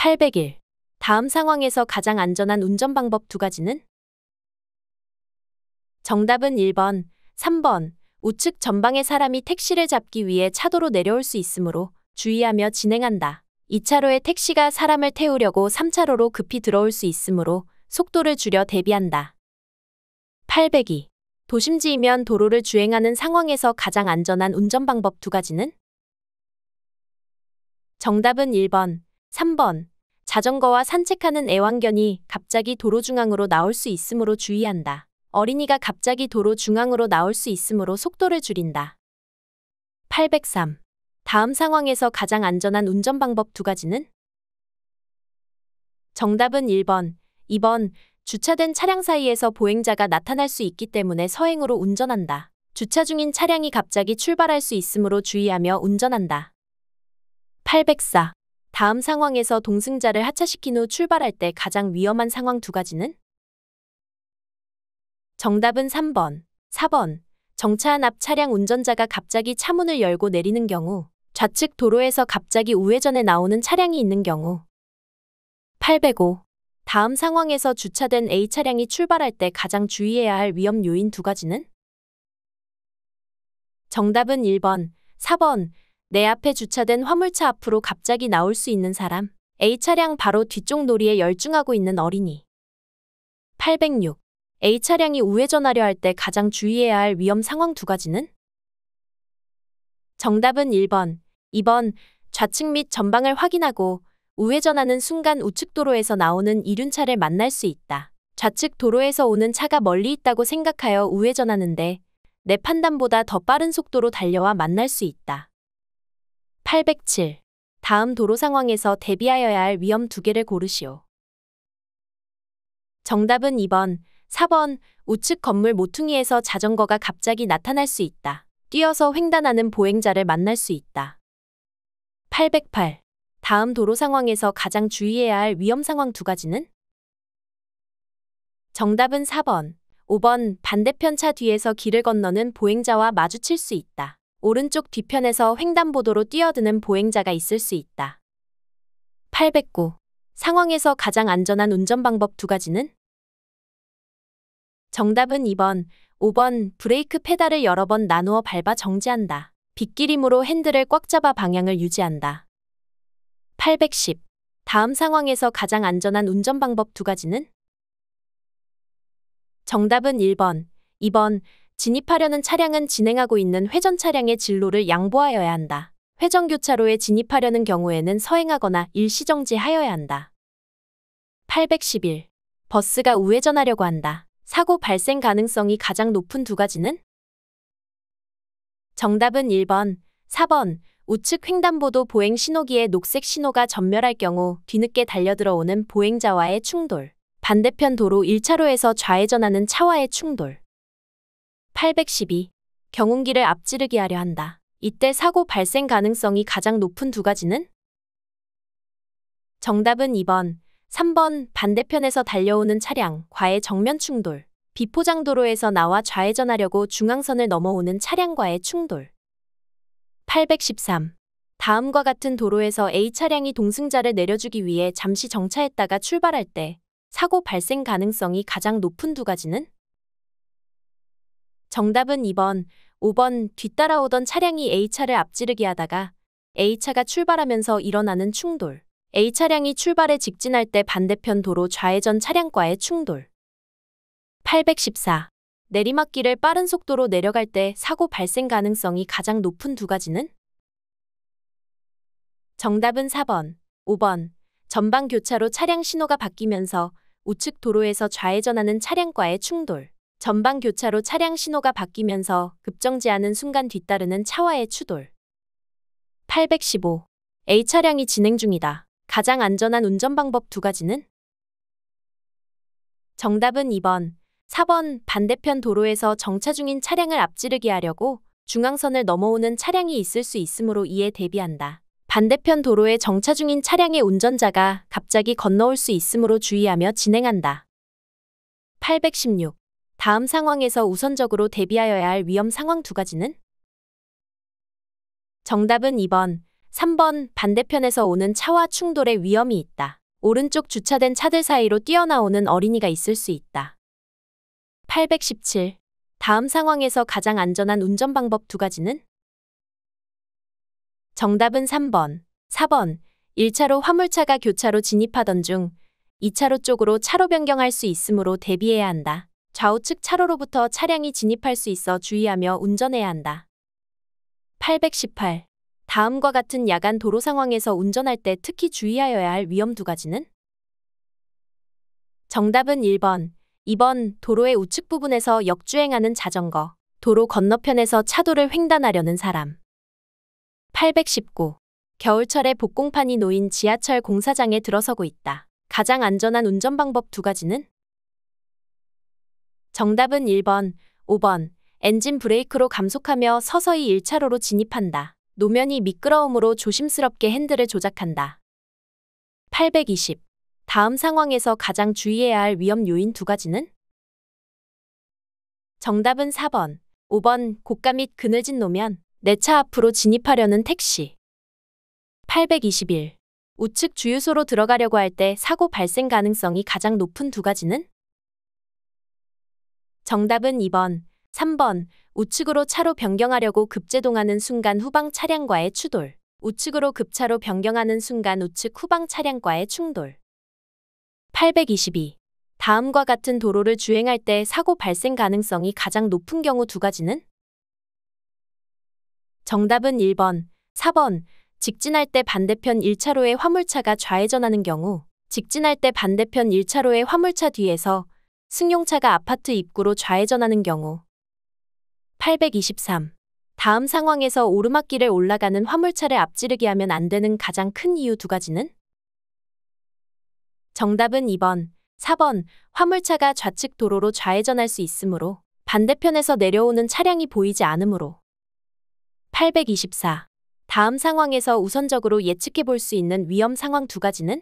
801. 다음 상황에서 가장 안전한 운전 방법 두 가지는? 정답은 1번, 3번. 우측 전방의 사람이 택시를 잡기 위해 차도로 내려올 수 있으므로 주의하며 진행한다. 2차로에 택시가 사람을 태우려고 3차로로 급히 들어올 수 있으므로 속도를 줄여 대비한다. 802. 도심지이면 도로를 주행하는 상황에서 가장 안전한 운전 방법 두 가지는? 정답은 1번, 3번. 자전거와 산책하는 애완견이 갑자기 도로 중앙으로 나올 수 있으므로 주의한다. 어린이가 갑자기 도로 중앙으로 나올 수 있으므로 속도를 줄인다. 803. 다음 상황에서 가장 안전한 운전 방법 두 가지는? 정답은 1번, 2번. 주차된 차량 사이에서 보행자가 나타날 수 있기 때문에 서행으로 운전한다. 주차 중인 차량이 갑자기 출발할 수 있으므로 주의하며 운전한다. 804. 다음 상황에서 동승자를 하차시킨 후 출발할 때 가장 위험한 상황 두 가지는? 정답은 3번, 4번. 정차한 앞 차량 운전자가 갑자기 차문을 열고 내리는 경우, 좌측 도로에서 갑자기 우회전에 나오는 차량이 있는 경우. 805. 다음 상황에서 주차된 A 차량이 출발할 때 가장 주의해야 할 위험 요인 두 가지는? 정답은 1번, 4번. 내 앞에 주차된 화물차 앞으로 갑자기 나올 수 있는 사람. A 차량 바로 뒤쪽 놀이에 열중하고 있는 어린이. 806. A 차량이 우회전하려 할 때 가장 주의해야 할 위험 상황 두 가지는? 정답은 1번, 2번. 좌측 및 전방을 확인하고 우회전하는 순간 우측 도로에서 나오는 이륜차를 만날 수 있다. 좌측 도로에서 오는 차가 멀리 있다고 생각하여 우회전하는데 내 판단보다 더 빠른 속도로 달려와 만날 수 있다. 807. 다음 도로 상황에서 대비하여야 할 위험 두 개를 고르시오. 정답은 2번, 4번. 우측 건물 모퉁이에서 자전거가 갑자기 나타날 수 있다. 뛰어서 횡단하는 보행자를 만날 수 있다. 808. 다음 도로 상황에서 가장 주의해야 할 위험 상황 두 가지는? 정답은 4번, 5번. 반대편 차 뒤에서 길을 건너는 보행자와 마주칠 수 있다. 오른쪽 뒤편에서 횡단보도로 뛰어드는 보행자가 있을 수 있다. 809. 상황에서 가장 안전한 운전 방법 두 가지는? 정답은 2번, 5번. 브레이크 페달을 여러 번 나누어 밟아 정지한다. 빗기림으로 핸들을 꽉 잡아 방향을 유지한다. 810. 다음 상황에서 가장 안전한 운전 방법 두 가지는? 정답은 1번, 2번. 진입하려는 차량은 진행하고 있는 회전 차량의 진로를 양보하여야 한다. 회전 교차로에 진입하려는 경우에는 서행하거나 일시정지하여야 한다. 811. 버스가 우회전하려고 한다. 사고 발생 가능성이 가장 높은 두 가지는? 정답은 1번, 4번. 우측 횡단보도 보행 신호기에 녹색 신호가 전멸할 경우 뒤늦게 달려들어오는 보행자와의 충돌. 반대편 도로 1차로에서 좌회전하는 차와의 충돌. 812. 경운기를 앞지르게 하려 한다. 이때 사고 발생 가능성이 가장 높은 두 가지는? 정답은 2번, 3번. 반대편에서 달려오는 차량과의 정면 충돌. 비포장도로에서 나와 좌회전하려고 중앙선을 넘어오는 차량과의 충돌. 813. 다음과 같은 도로에서 A 차량이 동승자를 내려주기 위해 잠시 정차했다가 출발할 때 사고 발생 가능성이 가장 높은 두 가지는? 정답은 2번, 5번. 뒤따라오던 차량이 A차를 앞지르게 하다가 A차가 출발하면서 일어나는 충돌. A 차량이 출발에 직진할 때 반대편 도로 좌회전 차량과의 충돌. 814. 내리막길을 빠른 속도로 내려갈 때 사고 발생 가능성이 가장 높은 두 가지는? 정답은 4번, 5번. 전방 교차로 차량 신호가 바뀌면서 우측 도로에서 좌회전하는 차량과의 충돌. 전방 교차로 차량 신호가 바뀌면서 급정지하는 순간 뒤따르는 차와의 추돌. 815. A 차량이 진행 중이다. 가장 안전한 운전 방법 두 가지는? 정답은 2번, 4번. 반대편 도로에서 정차 중인 차량을 앞지르게 하려고 중앙선을 넘어오는 차량이 있을 수 있으므로 이에 대비한다. 반대편 도로에 정차 중인 차량의 운전자가 갑자기 건너올 수 있으므로 주의하며 진행한다. 816. 다음 상황에서 우선적으로 대비하여야 할 위험 상황 두 가지는? 정답은 2번, 3번 반대편에서 오는 차와 충돌의 위험이 있다. 오른쪽 주차된 차들 사이로 뛰어나오는 어린이가 있을 수 있다. 817. 다음 상황에서 가장 안전한 운전 방법 두 가지는? 정답은 3번, 4번. 1차로 화물차가 교차로 진입하던 중 2차로 쪽으로 차로 변경할 수 있으므로 대비해야 한다. 좌우측 차로로부터 차량이 진입할 수 있어 주의하며 운전해야 한다. 818. 다음과 같은 야간 도로 상황에서 운전할 때 특히 주의하여야 할 위험 두 가지는? 정답은 1번, 2번. 도로의 우측 부분에서 역주행하는 자전거, 도로 건너편에서 차도를 횡단하려는 사람. 819. 겨울철에 복공판이 놓인 지하철 공사장에 들어서고 있다. 가장 안전한 운전 방법 두 가지는? 정답은 1번, 5번. 엔진 브레이크로 감속하며 서서히 1차로로 진입한다. 노면이 미끄러우므로 조심스럽게 핸들을 조작한다. 820. 다음 상황에서 가장 주의해야 할 위험 요인 두 가지는? 정답은 4번, 5번. 고가 및 그늘진 노면, 내 차 앞으로 진입하려는 택시. 821. 우측 주유소로 들어가려고 할 때 사고 발생 가능성이 가장 높은 두 가지는? 정답은 2번, 3번. 우측으로 차로 변경하려고 급제동하는 순간 후방 차량과의 추돌. 우측으로 급차로 변경하는 순간 우측 후방 차량과의 충돌. 822. 다음과 같은 도로를 주행할 때 사고 발생 가능성이 가장 높은 경우 두 가지는? 정답은 1번, 4번. 직진할 때 반대편 1차로에 화물차가 좌회전하는 경우, 직진할 때 반대편 1차로의 화물차 뒤에서 승용차가 아파트 입구로 좌회전하는 경우. 823. 다음 상황에서 오르막길을 올라가는 화물차를 앞지르게 하면 안 되는 가장 큰 이유 두 가지는? 정답은 2번, 4번. 화물차가 좌측 도로로 좌회전할 수 있으므로, 반대편에서 내려오는 차량이 보이지 않으므로. 824. 다음 상황에서 우선적으로 예측해 볼 수 있는 위험 상황 두 가지는?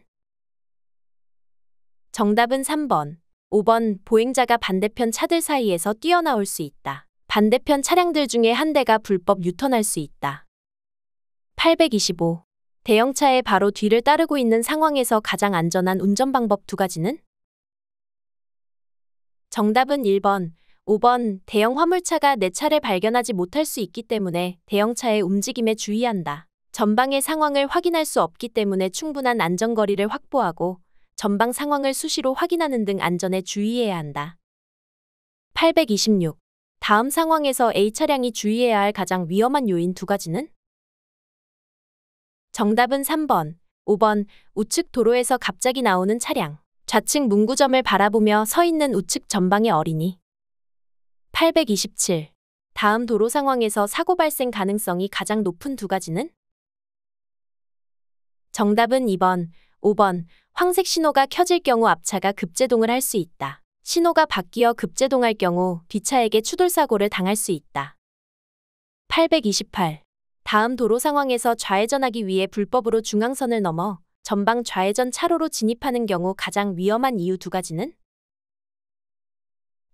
정답은 3번, 5번. 보행자가 반대편 차들 사이에서 뛰어나올 수 있다. 반대편 차량들 중에 한 대가 불법 유턴할 수 있다. 825. 대형차의 바로 뒤를 따르고 있는 상황에서 가장 안전한 운전 방법 두 가지는? 정답은 1번, 5번. 대형 화물차가 내 차를 발견하지 못할 수 있기 때문에 대형차의 움직임에 주의한다. 전방의 상황을 확인할 수 없기 때문에 충분한 안전거리를 확보하고 전방 상황을 수시로 확인하는 등 안전에 주의해야 한다. 826. 다음 상황에서 A 차량이 주의해야 할 가장 위험한 요인 두 가지는? 정답은 3번, 5번. 우측 도로에서 갑자기 나오는 차량, 좌측 문구점을 바라보며 서 있는 우측 전방의 어린이. 827. 다음 도로 상황에서 사고 발생 가능성이 가장 높은 두 가지는? 정답은 2번, 5번. 황색 신호가 켜질 경우 앞차가 급제동을 할 수 있다. 신호가 바뀌어 급제동할 경우 뒷차에게 추돌사고를 당할 수 있다. 828. 다음 도로 상황에서 좌회전하기 위해 불법으로 중앙선을 넘어 전방 좌회전 차로로 진입하는 경우 가장 위험한 이유 두 가지는?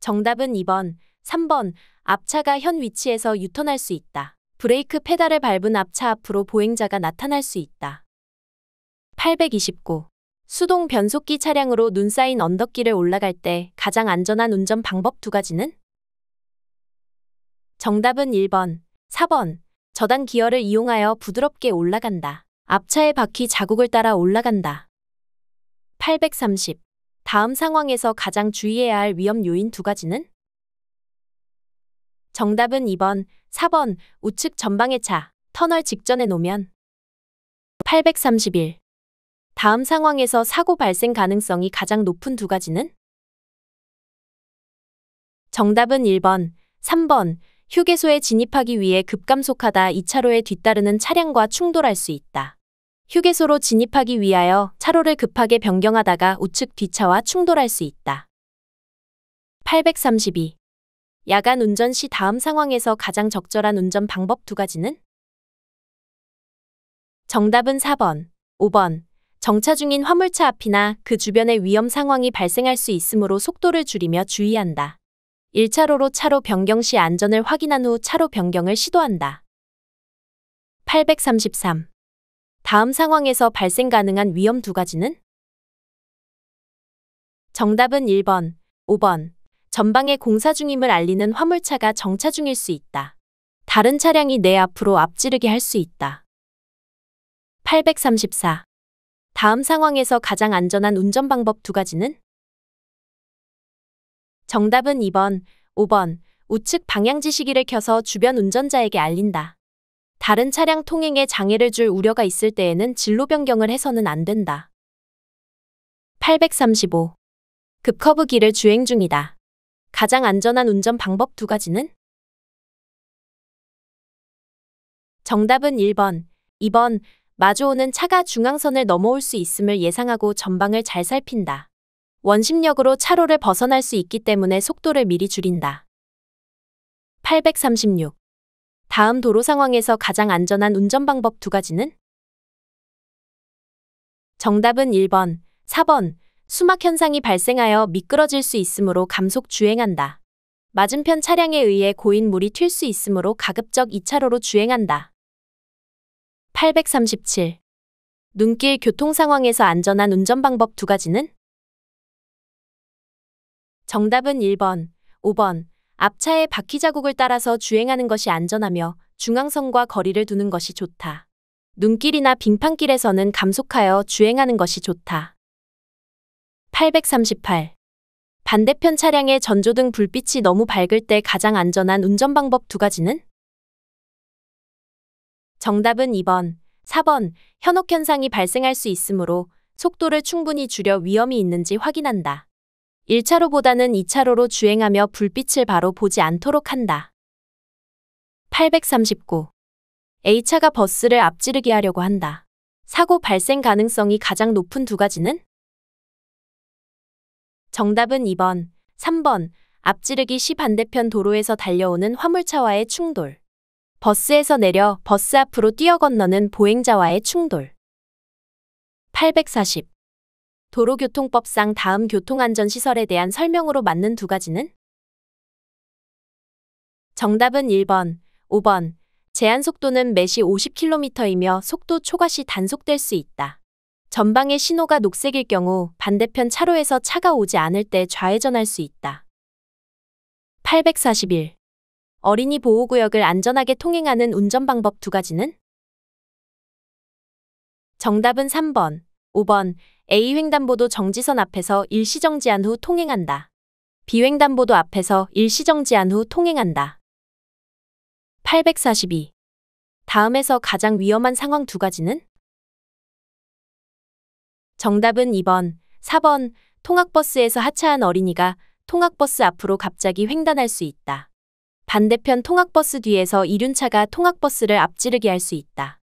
정답은 2번, 3번. 앞차가 현 위치에서 유턴할 수 있다. 브레이크 페달을 밟은 앞차 앞으로 보행자가 나타날 수 있다. 829. 수동 변속기 차량으로 눈 쌓인 언덕길을 올라갈 때 가장 안전한 운전 방법 두 가지는? 정답은 1번, 4번. 저단 기어를 이용하여 부드럽게 올라간다. 앞차의 바퀴 자국을 따라 올라간다. 830. 다음 상황에서 가장 주의해야 할 위험 요인 두 가지는? 정답은 2번, 4번. 우측 전방의 차, 터널 직전에 놓으면. 831. 다음 상황에서 사고 발생 가능성이 가장 높은 두 가지는? 정답은 1번, 3번. 휴게소에 진입하기 위해 급감속하다 2차로에 뒤따르는 차량과 충돌할 수 있다. 휴게소로 진입하기 위하여 차로를 급하게 변경하다가 우측 뒷차와 충돌할 수 있다. 832. 야간 운전 시 다음 상황에서 가장 적절한 운전 방법 두 가지는? 정답은 4번, 5번. 정차 중인 화물차 앞이나 그 주변에 위험 상황이 발생할 수 있으므로 속도를 줄이며 주의한다. 1차로로 차로 변경 시 안전을 확인한 후 차로 변경을 시도한다. 833. 다음 상황에서 발생 가능한 위험 두 가지는? 정답은 1번, 5번. 전방에 공사 중임을 알리는 화물차가 정차 중일 수 있다. 다른 차량이 내 앞으로 앞지르게 할 수 있다. 834. 다음 상황에서 가장 안전한 운전 방법 두 가지는? 정답은 2번, 5번. 우측 방향지시기를 켜서 주변 운전자에게 알린다. 다른 차량 통행에 장애를 줄 우려가 있을 때에는 진로 변경을 해서는 안 된다. 835. 급커브길을 주행 중이다. 가장 안전한 운전 방법 두 가지는? 정답은 1번, 2번. 마주오는 차가 중앙선을 넘어올 수 있음을 예상하고 전방을 잘 살핀다. 원심력으로 차로를 벗어날 수 있기 때문에 속도를 미리 줄인다. 836. 다음 도로 상황에서 가장 안전한 운전 방법 두 가지는? 정답은 1번, 4번. 수막 현상이 발생하여 미끄러질 수 있으므로 감속 주행한다. 맞은편 차량에 의해 고인 물이 튈 수 있으므로 가급적 2차로로 주행한다. 837. 눈길 교통 상황에서 안전한 운전 방법 두 가지는? 정답은 1번, 5번. 앞차의 바퀴 자국을 따라서 주행하는 것이 안전하며 중앙선과 거리를 두는 것이 좋다. 눈길이나 빙판길에서는 감속하여 주행하는 것이 좋다. 838. 반대편 차량의 전조등 불빛이 너무 밝을 때 가장 안전한 운전 방법 두 가지는? 정답은 2번, 4번. 현혹 현상이 발생할 수 있으므로 속도를 충분히 줄여 위험이 있는지 확인한다. 1차로보다는 2차로로 주행하며 불빛을 바로 보지 않도록 한다. 839. A차가 버스를 앞지르게 하려고 한다. 사고 발생 가능성이 가장 높은 두 가지는? 정답은 2번, 3번. 앞지르기 시 반대편 도로에서 달려오는 화물차와의 충돌. 버스에서 내려 버스 앞으로 뛰어 건너는 보행자와의 충돌. 840. 도로교통법상 다음 교통안전시설에 대한 설명으로 맞는 두 가지는? 정답은 1번, 5번. 제한속도는 매시 50km이며 속도 초과 시 단속될 수 있다. 전방의 신호가 녹색일 경우 반대편 차로에서 차가 오지 않을 때 좌회전할 수 있다. 841. 어린이 보호구역을 안전하게 통행하는 운전 방법 두 가지는? 정답은 3번, 5번. A 횡단보도 정지선 앞에서 일시정지한 후 통행한다. B 횡단보도 앞에서 일시정지한 후 통행한다. 842. 다음에서 가장 위험한 상황 두 가지는? 정답은 2번, 4번. 통학버스에서 하차한 어린이가 통학버스 앞으로 갑자기 횡단할 수 있다. 반대편 통학버스 뒤에서 이륜차가 통학버스를 앞지르게 할 수 있다.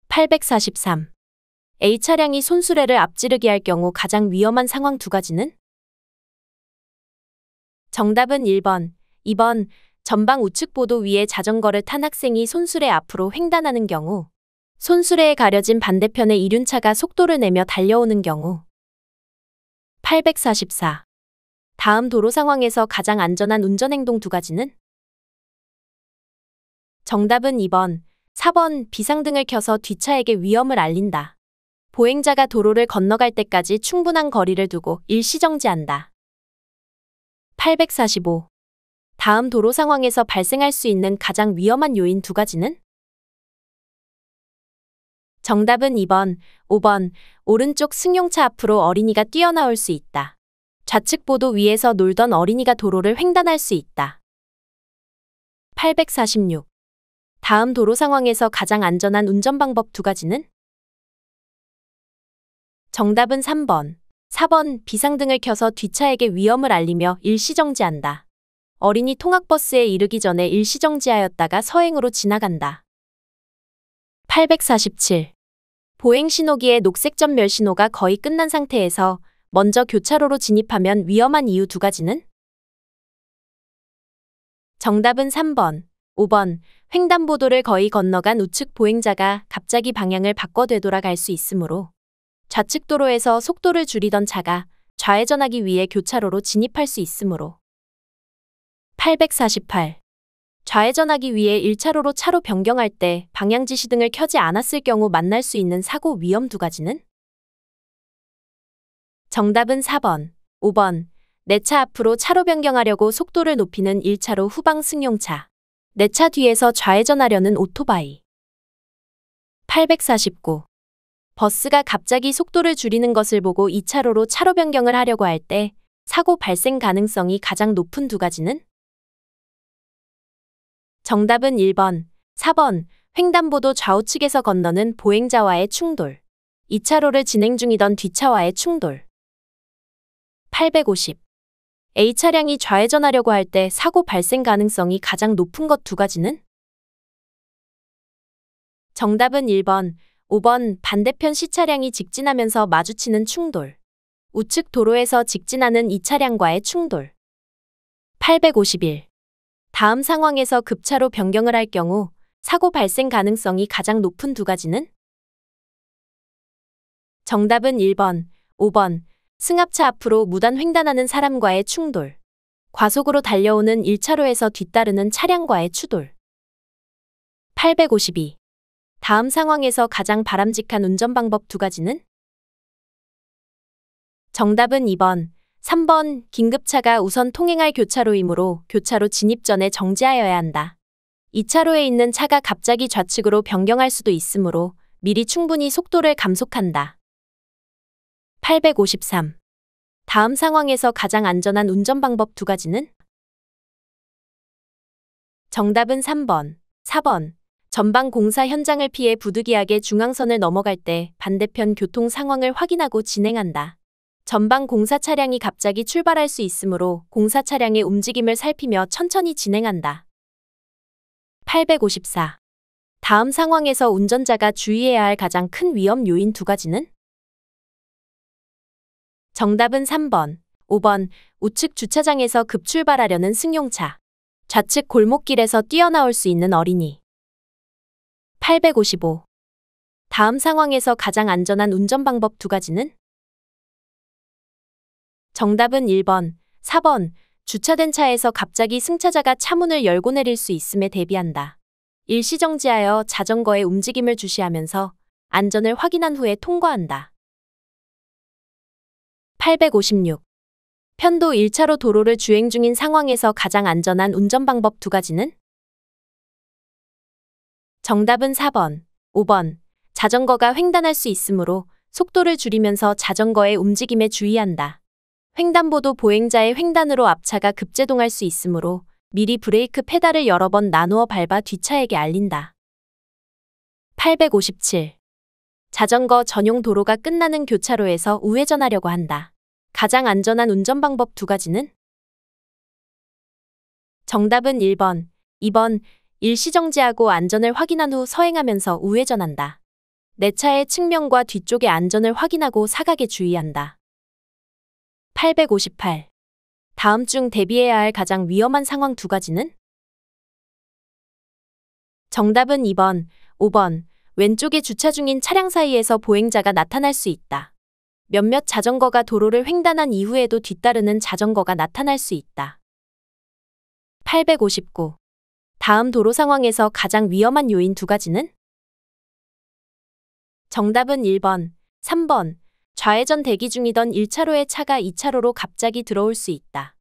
843. A차량이 손수레를 앞지르게 할 경우 가장 위험한 상황 두 가지는? 정답은 1번, 2번. 전방 우측 보도 위에 자전거를 탄 학생이 손수레 앞으로 횡단하는 경우, 손수레에 가려진 반대편의 이륜차가 속도를 내며 달려오는 경우. 844. 다음 도로 상황에서 가장 안전한 운전행동 두 가지는? 정답은 2번, 4번. 비상등을 켜서 뒷차에게 위험을 알린다. 보행자가 도로를 건너갈 때까지 충분한 거리를 두고 일시정지한다. 845. 다음 도로 상황에서 발생할 수 있는 가장 위험한 요인 두 가지는? 정답은 2번, 5번. 오른쪽 승용차 앞으로 어린이가 뛰어나올 수 있다. 좌측 보도 위에서 놀던 어린이가 도로를 횡단할 수 있다. 846. 다음 도로 상황에서 가장 안전한 운전 방법 두 가지는? 정답은 3번, 4번. 비상등을 켜서 뒷차에게 위험을 알리며 일시정지한다. 어린이 통학버스에 이르기 전에 일시정지하였다가 서행으로 지나간다. 847. 보행신호기의 녹색 전멸 신호가 거의 끝난 상태에서 먼저 교차로로 진입하면 위험한 이유 두 가지는? 정답은 3번, 5번. 횡단보도를 거의 건너간 우측 보행자가 갑자기 방향을 바꿔 되돌아갈 수 있으므로, 좌측 도로에서 속도를 줄이던 차가 좌회전하기 위해 교차로로 진입할 수 있으므로. 848. 좌회전하기 위해 1차로로 차로 변경할 때 방향지시 등을 켜지 않았을 경우 만날 수 있는 사고 위험 2가지는? 정답은 4번, 5번. 내 차 앞으로 차로 변경하려고 속도를 높이는 1차로 후방 승용차. 내 차 뒤에서 좌회전하려는 오토바이. 849. 버스가 갑자기 속도를 줄이는 것을 보고 2차로로 차로 변경을 하려고 할 때 사고 발생 가능성이 가장 높은 2가지는? 정답은 1번, 4번. 횡단보도 좌우측에서 건너는 보행자와의 충돌. 2차로를 진행 중이던 뒷차와의 충돌. 850. A 차량이 좌회전하려고 할 때 사고 발생 가능성이 가장 높은 것 2가지는? 정답은 1번, 5번. 반대편 C차량이 직진하면서 마주치는 충돌. 우측 도로에서 직진하는 이 차량과의 충돌. 851. 다음 상황에서 급차로 변경을 할 경우 사고 발생 가능성이 가장 높은 2가지는? 정답은 1번, 5번. 승합차 앞으로 무단 횡단하는 사람과의 충돌. 과속으로 달려오는 1차로에서 뒤따르는 차량과의 추돌. 852. 다음 상황에서 가장 바람직한 운전 방법 2가지는? 정답은 2번, 3번. 긴급차가 우선 통행할 교차로이므로 교차로 진입 전에 정지하여야 한다. 2차로에 있는 차가 갑자기 좌측으로 변경할 수도 있으므로 미리 충분히 속도를 감속한다. 853. 다음 상황에서 가장 안전한 운전 방법 2가지는? 정답은 3번, 4번. 전방 공사 현장을 피해 부득이하게 중앙선을 넘어갈 때 반대편 교통 상황을 확인하고 진행한다. 전방 공사 차량이 갑자기 출발할 수 있으므로 공사 차량의 움직임을 살피며 천천히 진행한다. 854. 다음 상황에서 운전자가 주의해야 할 가장 큰 위험 요인 2가지는? 정답은 3번, 5번. 우측 주차장에서 급출발하려는 승용차. 좌측 골목길에서 뛰어나올 수 있는 어린이. 855. 다음 상황에서 가장 안전한 운전 방법 2가지는? 정답은 1번, 4번. 주차된 차에서 갑자기 승차자가 차문을 열고 내릴 수 있음에 대비한다. 일시정지하여 자전거의 움직임을 주시하면서 안전을 확인한 후에 통과한다. 856. 편도 1차로 도로를 주행 중인 상황에서 가장 안전한 운전 방법 2가지는? 정답은 4번, 5번. 자전거가 횡단할 수 있으므로 속도를 줄이면서 자전거의 움직임에 주의한다. 횡단보도 보행자의 횡단으로 앞차가 급제동할 수 있으므로 미리 브레이크 페달을 여러 번 나누어 밟아 뒷차에게 알린다. 857. 자전거 전용 도로가 끝나는 교차로에서 우회전하려고 한다. 가장 안전한 운전 방법 2가지는? 정답은 1번, 2번. 일시정지하고 안전을 확인한 후 서행하면서 우회전한다. 내 차의 측면과 뒤쪽의 안전을 확인하고 사각에 주의한다. 858. 다음 중 대비해야 할 가장 위험한 상황 2가지는? 정답은 2번, 5번. 왼쪽에 주차 중인 차량 사이에서 보행자가 나타날 수 있다. 몇몇 자전거가 도로를 횡단한 이후에도 뒤따르는 자전거가 나타날 수 있다. 859. 다음 도로 상황에서 가장 위험한 요인 2가지는? 정답은 1번, 3번. 좌회전 대기 중이던 1차로의 차가 2차로로 갑자기 들어올 수 있다.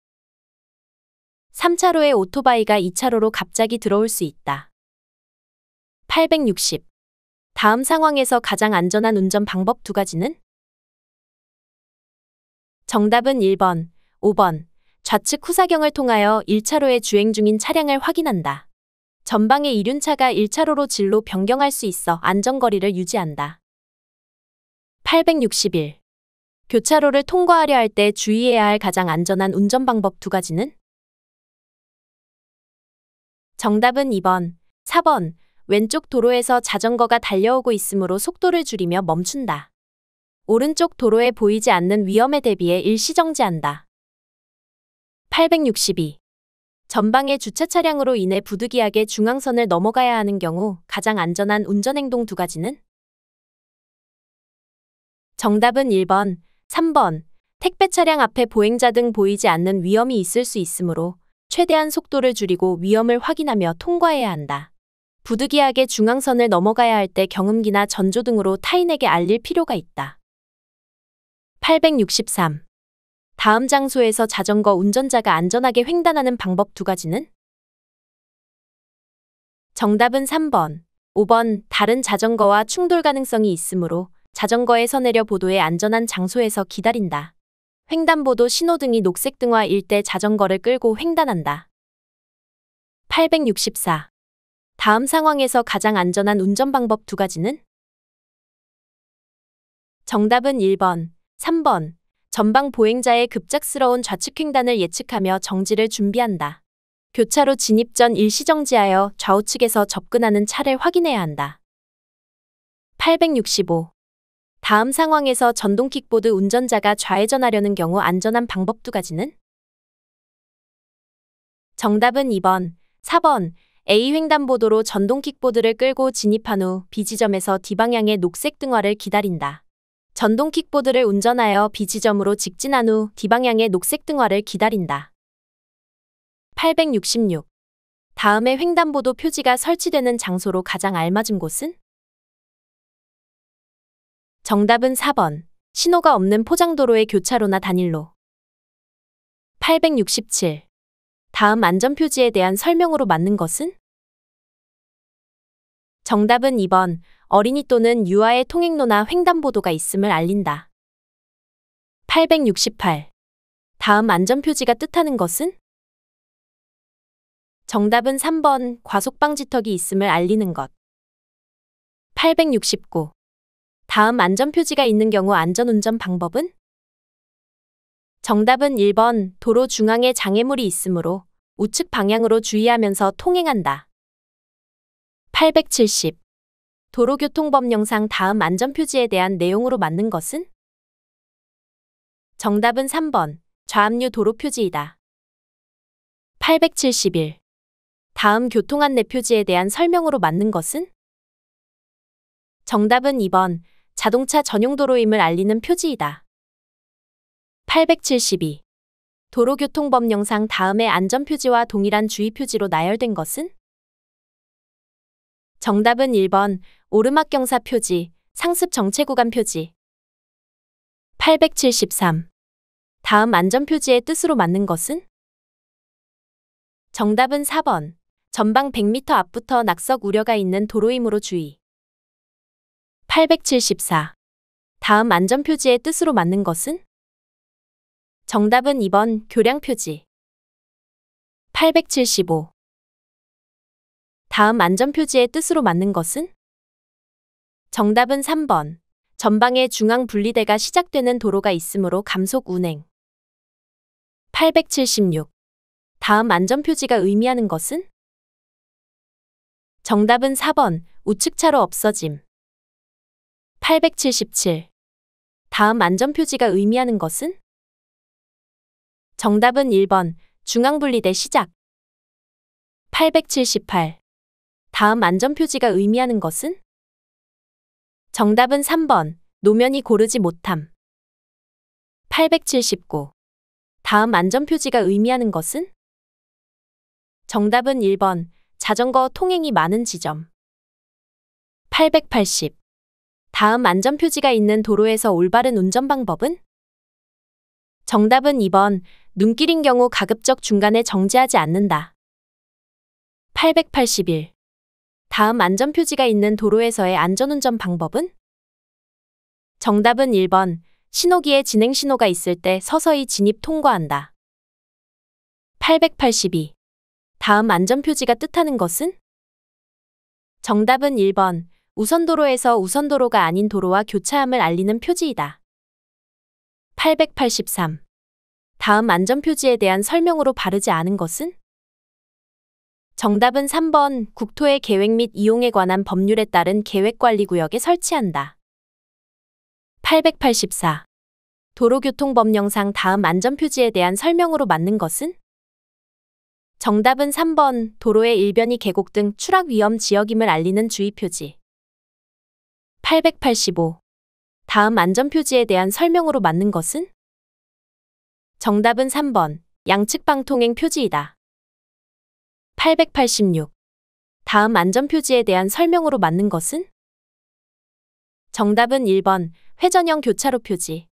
3차로의 오토바이가 2차로로 갑자기 들어올 수 있다. 860. 다음 상황에서 가장 안전한 운전 방법 2가지는? 정답은 1번, 5번. 좌측 후사경을 통하여 1차로에 주행 중인 차량을 확인한다. 전방의 이륜차가 1차로로 진로 변경할 수 있어 안전거리를 유지한다. 861. 교차로를 통과하려 할 때 주의해야 할 가장 안전한 운전 방법 2가지는? 정답은 2번, 4번. 왼쪽 도로에서 자전거가 달려오고 있으므로 속도를 줄이며 멈춘다. 오른쪽 도로에 보이지 않는 위험에 대비해 일시정지한다. 862. 전방의 주차 차량으로 인해 부득이하게 중앙선을 넘어가야 하는 경우 가장 안전한 운전행동 2가지는? 정답은 1번, 3번. 택배 차량 앞에 보행자 등 보이지 않는 위험이 있을 수 있으므로 최대한 속도를 줄이고 위험을 확인하며 통과해야 한다. 부득이하게 중앙선을 넘어가야 할 때 경음기나 전조등으로 타인에게 알릴 필요가 있다. 863. 다음 장소에서 자전거 운전자가 안전하게 횡단하는 방법 2가지는? 정답은 3번, 5번. 다른 자전거와 충돌 가능성이 있으므로 자전거에서 내려 보도의 안전한 장소에서 기다린다. 횡단보도 신호등이 녹색등화일 때 자전거를 끌고 횡단한다. 864. 다음 상황에서 가장 안전한 운전 방법 2가지는? 정답은 1번, 3번. 전방 보행자의 급작스러운 좌측 횡단을 예측하며 정지를 준비한다. 교차로 진입 전 일시정지하여 좌우측에서 접근하는 차를 확인해야 한다. 865. 다음 상황에서 전동 킥보드 운전자가 좌회전하려는 경우 안전한 방법 2가지는? 정답은 2번, 4번. A 횡단보도로 전동 킥보드를 끌고 진입한 후 B지점에서 D방향의 녹색 등화를 기다린다. 전동 킥보드를 운전하여 B지점으로 직진한 후 D방향의 녹색 등화를 기다린다. 866. 다음에 횡단보도 표지가 설치되는 장소로 가장 알맞은 곳은? 정답은 4번. 신호가 없는 포장도로의 교차로나 단일로. 867. 다음 안전표지에 대한 설명으로 맞는 것은? 정답은 2번. 어린이 또는 유아의 통행로나 횡단보도가 있음을 알린다. 868. 다음 안전표지가 뜻하는 것은? 정답은 3번. 과속방지턱이 있음을 알리는 것. 869. 다음 안전표지가 있는 경우 안전운전 방법은? 정답은 1번. 도로 중앙에 장애물이 있으므로 우측 방향으로 주의하면서 통행한다. 870. 도로교통법령상 다음 안전표지에 대한 내용으로 맞는 것은? 정답은 3번. 좌압류 도로표지이다. 871. 다음 교통안내 표지에 대한 설명으로 맞는 것은? 정답은 2번. 자동차 전용 도로임을 알리는 표지이다. 872. 도로교통법령상 다음의 안전표지와 동일한 주의표지로 나열된 것은? 정답은 1번. 오르막경사 표지, 상습 정체구간 표지. 873. 다음 안전표지의 뜻으로 맞는 것은? 정답은 4번. 전방 100m 앞부터 낙석 우려가 있는 도로이므로 주의. 874. 다음 안전표지의 뜻으로 맞는 것은? 정답은 2번. 교량표지. 875. 다음 안전표지의 뜻으로 맞는 것은? 정답은 3번. 전방에 중앙 분리대가 시작되는 도로가 있으므로 감속 운행. 876. 다음 안전표지가 의미하는 것은? 정답은 4번. 우측차로 없어짐. 877. 다음 안전표지가 의미하는 것은? 정답은 1번. 중앙분리대 시작. 878. 다음 안전표지가 의미하는 것은? 정답은 3번. 노면이 고르지 못함. 879. 다음 안전표지가 의미하는 것은? 정답은 1번. 자전거 통행이 많은 지점. 880. 다음 안전표지가 있는 도로에서 올바른 운전 방법은? 정답은 2번. 눈길인 경우 가급적 중간에 정지하지 않는다. 881. 다음 안전표지가 있는 도로에서의 안전운전 방법은? 정답은 1번. 신호기에 진행신호가 있을 때 서서히 진입 통과한다. 882. 다음 안전표지가 뜻하는 것은? 정답은 1번. 우선도로에서 우선도로가 아닌 도로와 교차함을 알리는 표지이다. 883. 다음 안전표지에 대한 설명으로 바르지 않은 것은? 정답은 3번. 국토의 계획 및 이용에 관한 법률에 따른 계획관리구역에 설치한다. 884. 도로교통법령상 다음 안전표지에 대한 설명으로 맞는 것은? 정답은 3번. 도로의 일변이 계곡 등 추락 위험 지역임을 알리는 주의표지. 885. 다음 안전표지에 대한 설명으로 맞는 것은? 정답은 3번. 양측 방통행 표지이다. 886. 다음 안전표지에 대한 설명으로 맞는 것은? 정답은 1번 회전형 교차로 표지.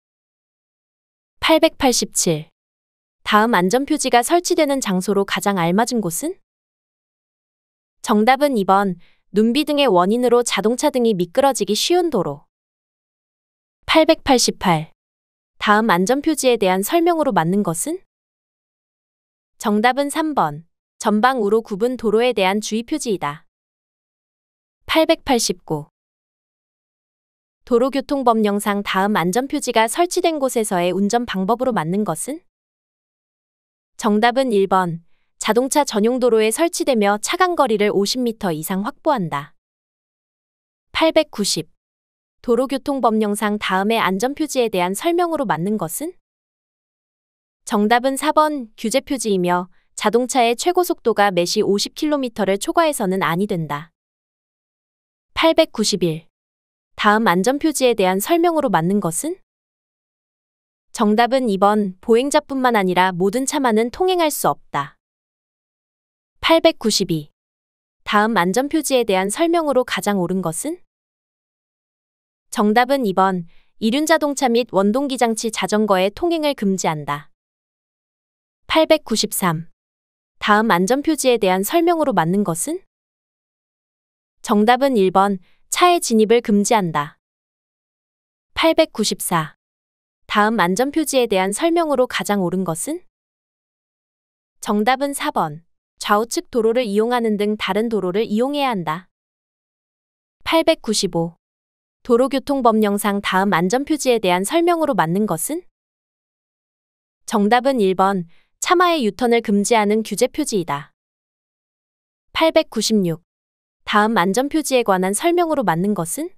887. 다음 안전표지가 설치되는 장소로 가장 알맞은 곳은? 정답은 2번 눈비등의 원인으로 자동차 등이 미끄러지기 쉬운 도로. 888. 다음 안전표지에 대한 설명으로 맞는 것은? 정답은 3번 전방 우로 구분 도로에 대한 주의표지이다. 889. 도로교통법령상 다음 안전표지가 설치된 곳에서의 운전 방법으로 맞는 것은? 정답은 1번 자동차 전용 도로에 설치되며 차간거리를 50m 이상 확보한다. 890. 도로교통법령상 다음의 안전표지에 대한 설명으로 맞는 것은? 정답은 4번 규제표지이며 자동차의 최고 속도가 매시 50km를 초과해서는 아니 된다. 891. 다음 안전표지에 대한 설명으로 맞는 것은? 정답은 2번 보행자뿐만 아니라 모든 차만은 통행할 수 없다. 892. 다음 안전표지에 대한 설명으로 가장 옳은 것은? 정답은 2번 이륜자동차 및 원동기장치 자전거의 통행을 금지한다. 893. 다음 안전표지에 대한 설명으로 맞는 것은? 정답은 1번 차의 진입을 금지한다. 894. 다음 안전표지에 대한 설명으로 가장 옳은 것은? 정답은 4번 좌우측 도로를 이용하는 등 다른 도로를 이용해야 한다. 895. 도로교통법령상 다음 안전표지에 대한 설명으로 맞는 것은? 정답은 1번 차마의 유턴을 금지하는 규제표지이다. 896. 다음 안전표지에 관한 설명으로 맞는 것은?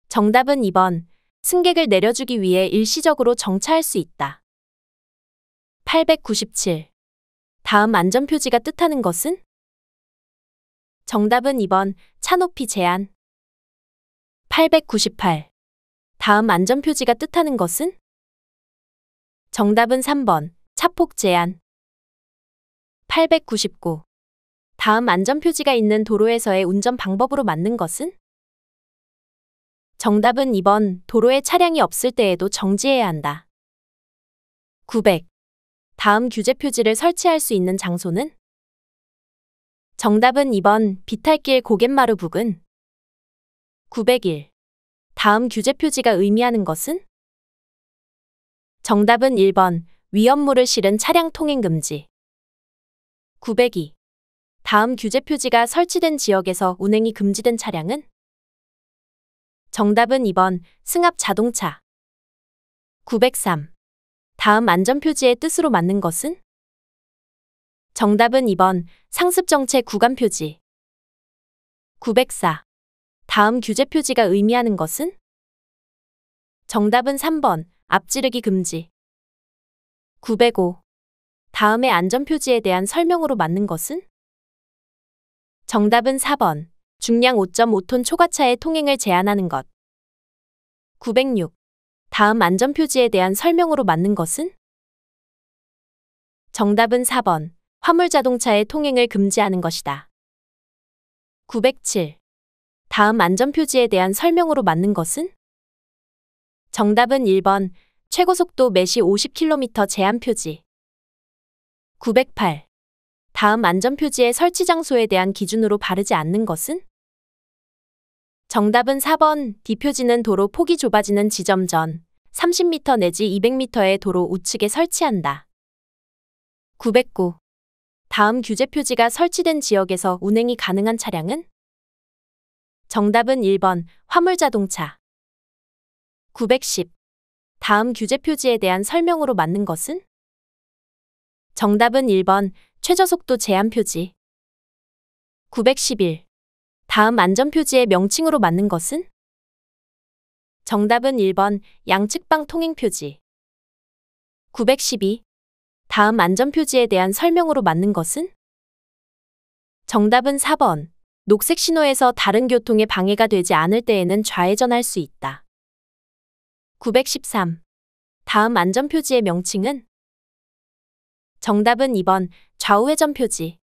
정답은 2번 승객을 내려주기 위해 일시적으로 정차할 수 있다. 897. 다음 안전표지가 뜻하는 것은? 정답은 2번 차 높이 제한. 898. 다음 안전표지가 뜻하는 것은? 정답은 3번 차폭 제한. 899. 다음 안전표지가 있는 도로에서의 운전 방법으로 맞는 것은? 정답은 2번 도로에 차량이 없을 때에도 정지해야 한다. 900. 다음 규제표지를 설치할 수 있는 장소는? 정답은 2번 비탈길 고갯마루 부근. 901. 다음 규제표지가 의미하는 것은? 정답은 1번 위험물을 실은 차량 통행 금지. 902. 다음 규제표지가 설치된 지역에서 운행이 금지된 차량은? 정답은 2번 승합 자동차. 903. 다음 안전표지의 뜻으로 맞는 것은? 정답은 2번 상습정체 구간표지. 904. 다음 규제표지가 의미하는 것은? 정답은 3번 앞지르기 금지. 905. 다음의 안전표지에 대한 설명으로 맞는 것은? 정답은 4번 중량 5.5톤 초과차의 통행을 제한하는 것. 906. 다음 안전표지에 대한 설명으로 맞는 것은? 정답은 4번 화물자동차의 통행을 금지하는 것이다. 907. 다음 안전표지에 대한 설명으로 맞는 것은? 정답은 1번 최고속도 매시 50km 제한 표지. 908. 다음 안전표지의 설치 장소에 대한 기준으로 바르지 않는 것은? 정답은 4번 D표지는 도로 폭이 좁아지는 지점 전 30m 내지 200m의 도로 우측에 설치한다. 909. 다음 규제표지가 설치된 지역에서 운행이 가능한 차량은? 정답은 1번 화물자동차. 910. 다음 규제표지에 대한 설명으로 맞는 것은? 정답은 1번 최저속도 제한 표지. 911. 다음 안전표지의 명칭으로 맞는 것은? 정답은 1번 양측방 통행 표지. 912. 다음 안전표지에 대한 설명으로 맞는 것은? 정답은 4번 녹색 신호에서 다른 교통에 방해가 되지 않을 때에는 좌회전할 수 있다. 913. 다음 안전표지의 명칭은? 정답은 2번 좌우회전 표지.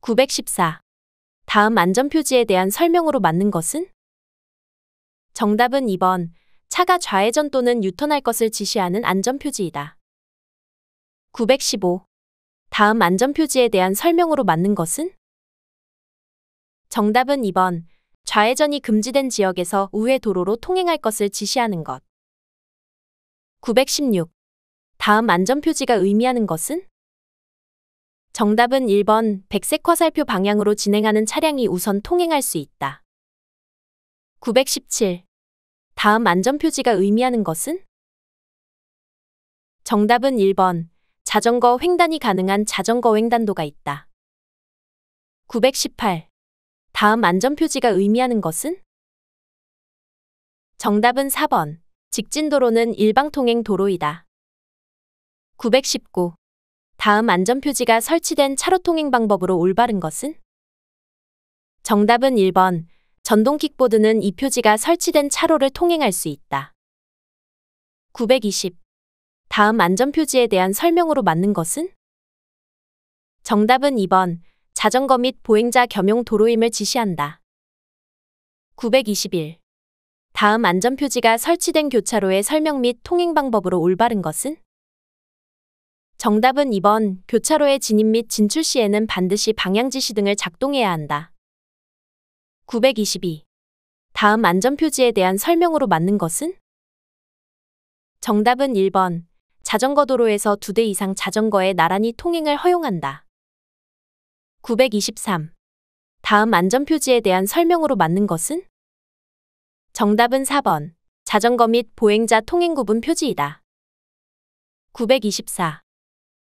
914. 다음 안전표지에 대한 설명으로 맞는 것은? 정답은 2번. 차가 좌회전 또는 유턴할 것을 지시하는 안전표지이다. 915. 다음 안전표지에 대한 설명으로 맞는 것은? 정답은 2번. 좌회전이 금지된 지역에서 우회 도로로 통행할 것을 지시하는 것. 916. 다음 안전표지가 의미하는 것은? 정답은 1번. 백색 화살표 방향으로 진행하는 차량이 우선 통행할 수 있다. 917. 다음 안전표지가 의미하는 것은? 정답은 1번. 자전거 횡단이 가능한 자전거 횡단도가 있다. 918. 다음 안전표지가 의미하는 것은? 정답은 4번. 직진도로는 일방통행 도로이다. 919. 다음 안전표지가 설치된 차로 통행 방법으로 올바른 것은? 정답은 1번. 전동 킥보드는 이 표지가 설치된 차로를 통행할 수 있다. 920. 다음 안전표지에 대한 설명으로 맞는 것은? 정답은 2번. 자전거 및 보행자 겸용 도로임을 지시한다. 921. 다음 안전표지가 설치된 교차로의 설명 및 통행 방법으로 올바른 것은? 정답은 2번. 교차로의 진입 및 진출 시에는 반드시 방향지시 등을 작동해야 한다. 922. 다음 안전표지에 대한 설명으로 맞는 것은? 정답은 1번. 자전거 도로에서 2대 이상 자전거에 나란히 통행을 허용한다. 923. 다음 안전표지에 대한 설명으로 맞는 것은? 정답은 4번. 자전거 및 보행자 통행 구분 표지이다. 924.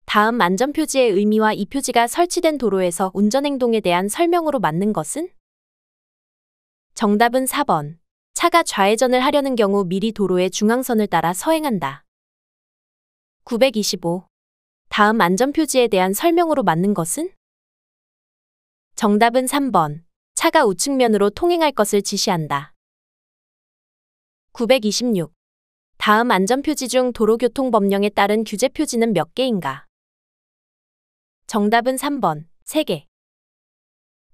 다음 안전표지의 의미와 이 표지가 설치된 도로에서 운전행동에 대한 설명으로 맞는 것은? 정답은 4번. 차가 좌회전을 하려는 경우 미리 도로의 중앙선을 따라 서행한다. 925. 다음 안전표지에 대한 설명으로 맞는 것은? 정답은 3번. 차가 우측면으로 통행할 것을 지시한다. 926. 다음 안전표지 중 도로교통법령에 따른 규제표지는 몇 개인가? 정답은 3번. 3개.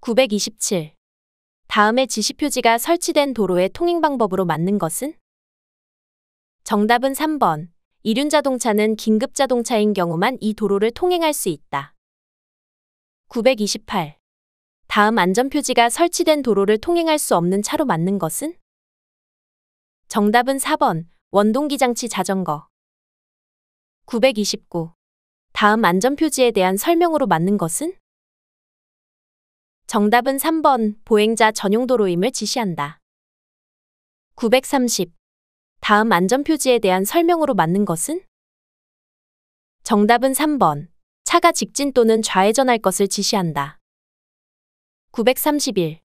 927. 다음의 지시표지가 설치된 도로의 통행 방법으로 맞는 것은? 정답은 3번. 이륜자동차는 긴급자동차인 경우만 이 도로를 통행할 수 있다. 928. 다음 안전표지가 설치된 도로를 통행할 수 없는 차로 맞는 것은? 정답은 4번. 원동기장치 자전거. 929. 다음 안전표지에 대한 설명으로 맞는 것은? 정답은 3번. 보행자 전용 도로임을 지시한다. 930. 다음 안전표지에 대한 설명으로 맞는 것은? 정답은 3번. 차가 직진 또는 좌회전할 것을 지시한다. 931.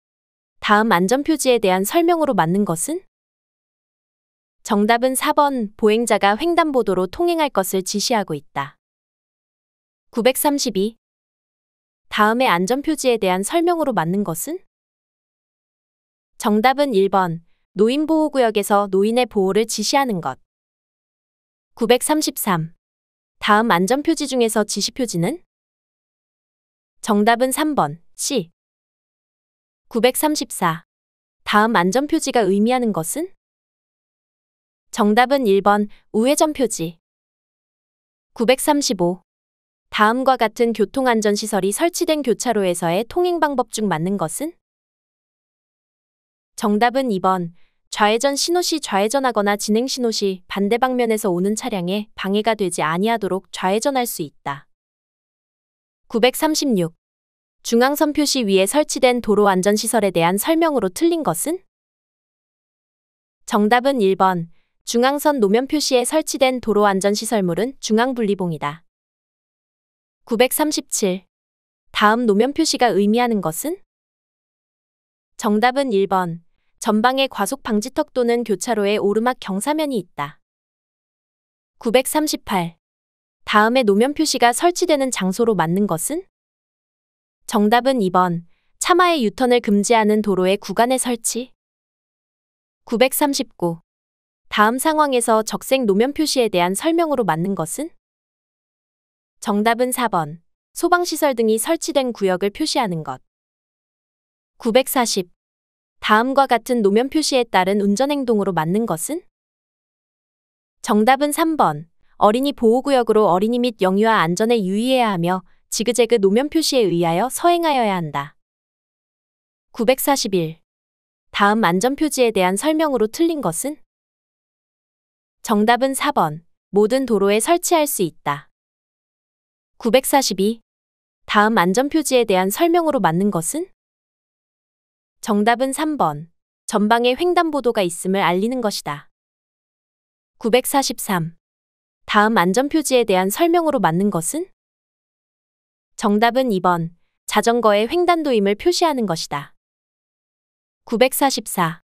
다음 안전표지에 대한 설명으로 맞는 것은? 정답은 4번. 보행자가 횡단보도로 통행할 것을 지시하고 있다. 932. 다음의 안전표지에 대한 설명으로 맞는 것은? 정답은 1번. 노인보호구역에서 노인의 보호를 지시하는 것. 933. 다음 안전표지 중에서 지시표지는? 정답은 3번. C. 934. 다음 안전표지가 의미하는 것은? 정답은 1번. 우회전 표지. 935. 다음과 같은 교통안전시설이 설치된 교차로에서의 통행 방법 중 맞는 것은? 정답은 2번. 좌회전 신호 시 좌회전하거나 진행 신호 시 반대 방면에서 오는 차량에 방해가 되지 아니하도록 좌회전할 수 있다. 936. 중앙선 표시 위에 설치된 도로 안전시설에 대한 설명으로 틀린 것은? 정답은 1번. 중앙선 노면 표시에 설치된 도로 안전시설물은 중앙분리봉이다. 937. 다음 노면 표시가 의미하는 것은? 정답은 1번. 전방에 과속 방지턱 또는 교차로에 오르막 경사면이 있다. 938. 다음의 노면 표시가 설치되는 장소로 맞는 것은? 정답은 2번. 차마의 유턴을 금지하는 도로의 구간에 설치. 939. 다음 상황에서 적색 노면 표시에 대한 설명으로 맞는 것은? 정답은 4번. 소방시설 등이 설치된 구역을 표시하는 것. 940. 다음과 같은 노면 표시에 따른 운전행동으로 맞는 것은? 정답은 3번. 어린이 보호구역으로 어린이 및 영유아 안전에 유의해야 하며 지그재그 노면 표시에 의하여 서행하여야 한다. 941. 다음 안전표지에 대한 설명으로 틀린 것은? 정답은 4번. 모든 도로에 설치할 수 있다. 942. 다음 안전표지에 대한 설명으로 맞는 것은? 정답은 3번. 전방에 횡단보도가 있음을 알리는 것이다. 943. 다음 안전표지에 대한 설명으로 맞는 것은? 정답은 2번. 자전거의 횡단도임을 표시하는 것이다. 944.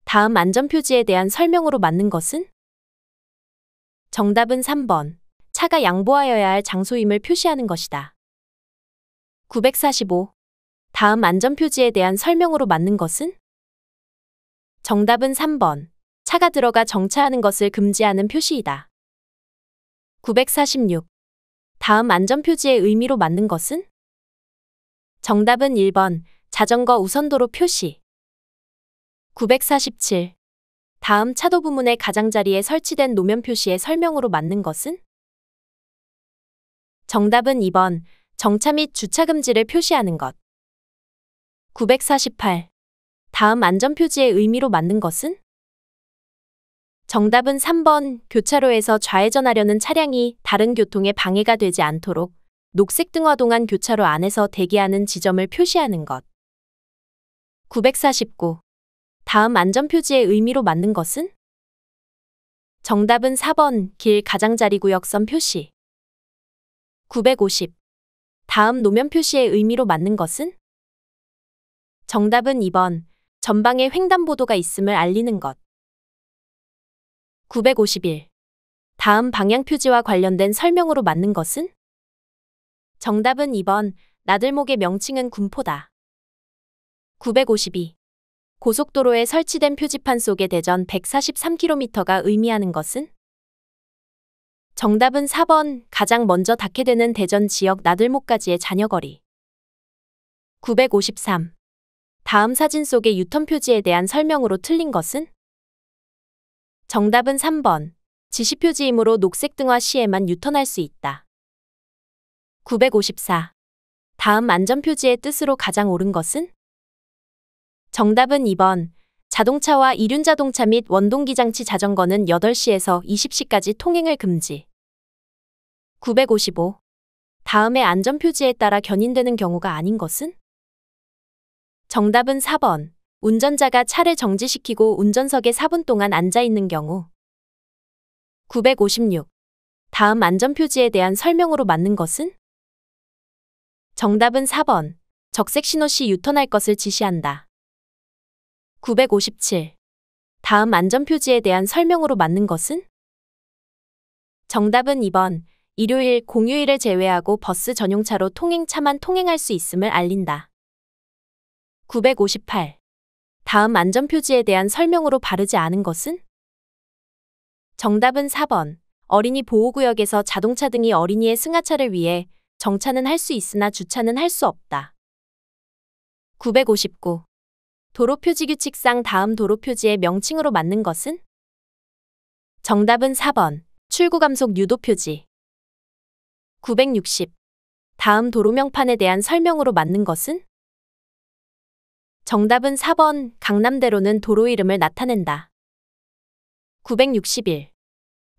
다음 안전표지에 대한 설명으로 맞는 것은? 정답은 3번. 차가 양보하여야 할 장소임을 표시하는 것이다. 945. 다음 안전표지에 대한 설명으로 맞는 것은? 정답은 3번. 차가 들어가 정차하는 것을 금지하는 표시이다. 946. 다음 안전표지의 의미로 맞는 것은? 정답은 1번. 자전거 우선도로 표시. 947. 다음 차도 부문의 가장자리에 설치된 노면 표시의 설명으로 맞는 것은? 정답은 2번. 정차 및 주차 금지를 표시하는 것. 948. 다음 안전표지의 의미로 맞는 것은? 정답은 3번. 교차로에서 좌회전하려는 차량이 다른 교통에 방해가 되지 않도록 녹색 등화 동안 교차로 안에서 대기하는 지점을 표시하는 것. 949. 다음 안전표지의 의미로 맞는 것은? 정답은 4번. 길 가장자리 구역선 표시. 950. 다음 노면 표시의 의미로 맞는 것은? 정답은 2번. 전방에 횡단보도가 있음을 알리는 것. 951. 다음 방향 표지와 관련된 설명으로 맞는 것은? 정답은 2번. 나들목의 명칭은 군포다. 952. 고속도로에 설치된 표지판 속의 대전 143km가 의미하는 것은? 정답은 4번. 가장 먼저 닿게 되는 대전 지역 나들목까지의 잔여거리. 953. 다음 사진 속의 유턴 표지에 대한 설명으로 틀린 것은? 정답은 3번. 지시표지이므로 녹색 등화 시에만 유턴할 수 있다. 954. 다음 안전표지의 뜻으로 가장 옳은 것은? 정답은 2번. 자동차와 이륜자동차 및 원동기장치 자전거는 8시에서 20시까지 통행을 금지. 955. 다음의 안전표지에 따라 견인되는 경우가 아닌 것은? 정답은 4번. 운전자가 차를 정지시키고 운전석에 4분 동안 앉아있는 경우. 956. 다음 안전표지에 대한 설명으로 맞는 것은? 정답은 4번. 적색 신호 시 유턴할 것을 지시한다. 957. 다음 안전표지에 대한 설명으로 맞는 것은? 정답은 2번. 일요일, 공휴일을 제외하고 버스 전용차로 통행차만 통행할 수 있음을 알린다. 958. 다음 안전표지에 대한 설명으로 바르지 않은 것은? 정답은 4번. 어린이 보호구역에서 자동차 등이 어린이의 승하차를 위해 정차는 할 수 있으나 주차는 할 수 없다. 959. 도로표지규칙상 다음 도로표지의 명칭으로 맞는 것은? 정답은 4번. 출구감속 유도표지. 960. 다음 도로명판에 대한 설명으로 맞는 것은? 정답은 4번. 강남대로는 도로 이름을 나타낸다. 961.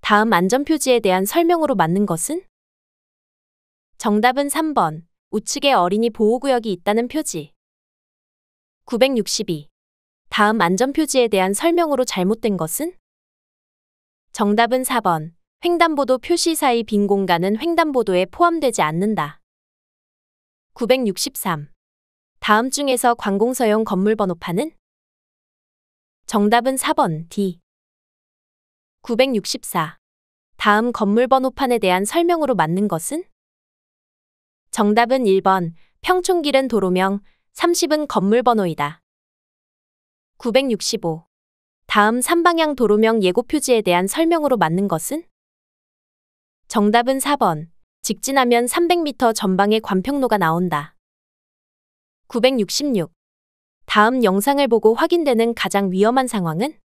다음 안전표지에 대한 설명으로 맞는 것은? 정답은 3번. 우측에 어린이 보호구역이 있다는 표지. 962. 다음 안전표지에 대한 설명으로 잘못된 것은? 정답은 4번. 횡단보도 표시 사이 빈 공간은 횡단보도에 포함되지 않는다. 963. 다음 중에서 관공서용 건물 번호판은? 정답은 4번 D. 964. 다음 건물 번호판에 대한 설명으로 맞는 것은? 정답은 1번. 평촌길은 도로명, 30은 건물 번호이다. 965. 다음 3방향 도로명 예고표지에 대한 설명으로 맞는 것은? 정답은 4번. 직진하면 300m 전방에 관평로가 나온다. 966. 다음 영상을 보고 확인되는 가장 위험한 상황은?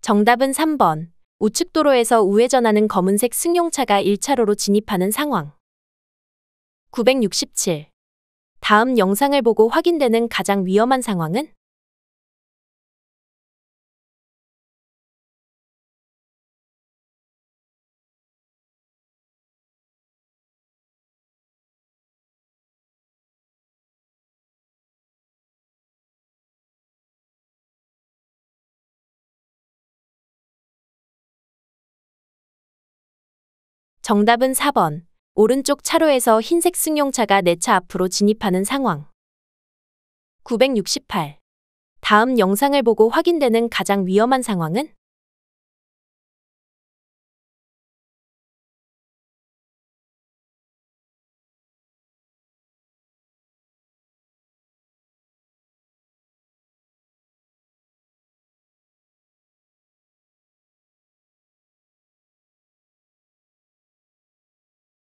정답은 3번. 우측도로에서 우회전하는 검은색 승용차가 1차로로 진입하는 상황. 967. 다음 영상을 보고 확인되는 가장 위험한 상황은? 정답은 4번. 오른쪽 차로에서 흰색 승용차가 내 차 앞으로 진입하는 상황. 968. 다음 영상을 보고 확인되는 가장 위험한 상황은?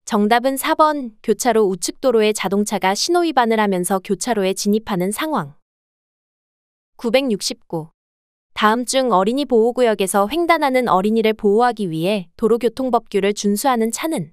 정답은 4번. 교차로 우측 도로에 자동차가 신호 위반을 하면서 교차로에 진입하는 상황. 969. 다음 중 어린이 보호구역에서 횡단하는 어린이를 보호하기 위해 도로교통법규를 준수하는 차는?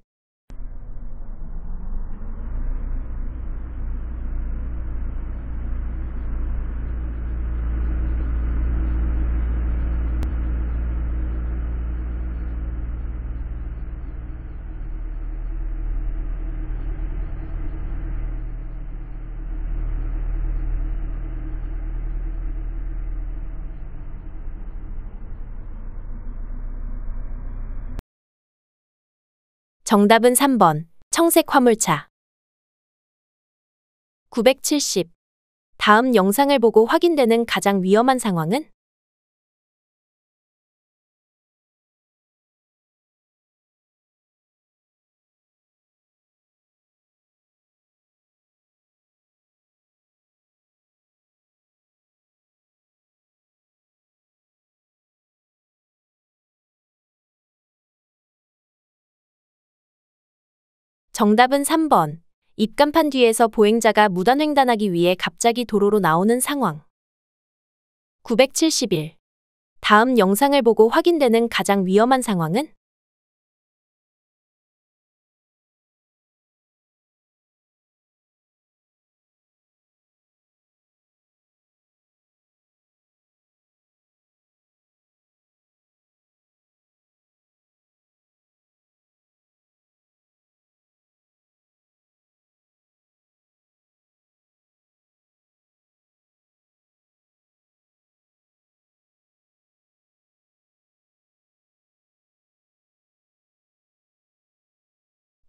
정답은 3번. 청색 화물차. 970. 다음 영상을 보고 확인되는 가장 위험한 상황은? 정답은 3번. 입간판 뒤에서 보행자가 무단횡단하기 위해 갑자기 도로로 나오는 상황. 971. 다음 영상을 보고 확인되는 가장 위험한 상황은?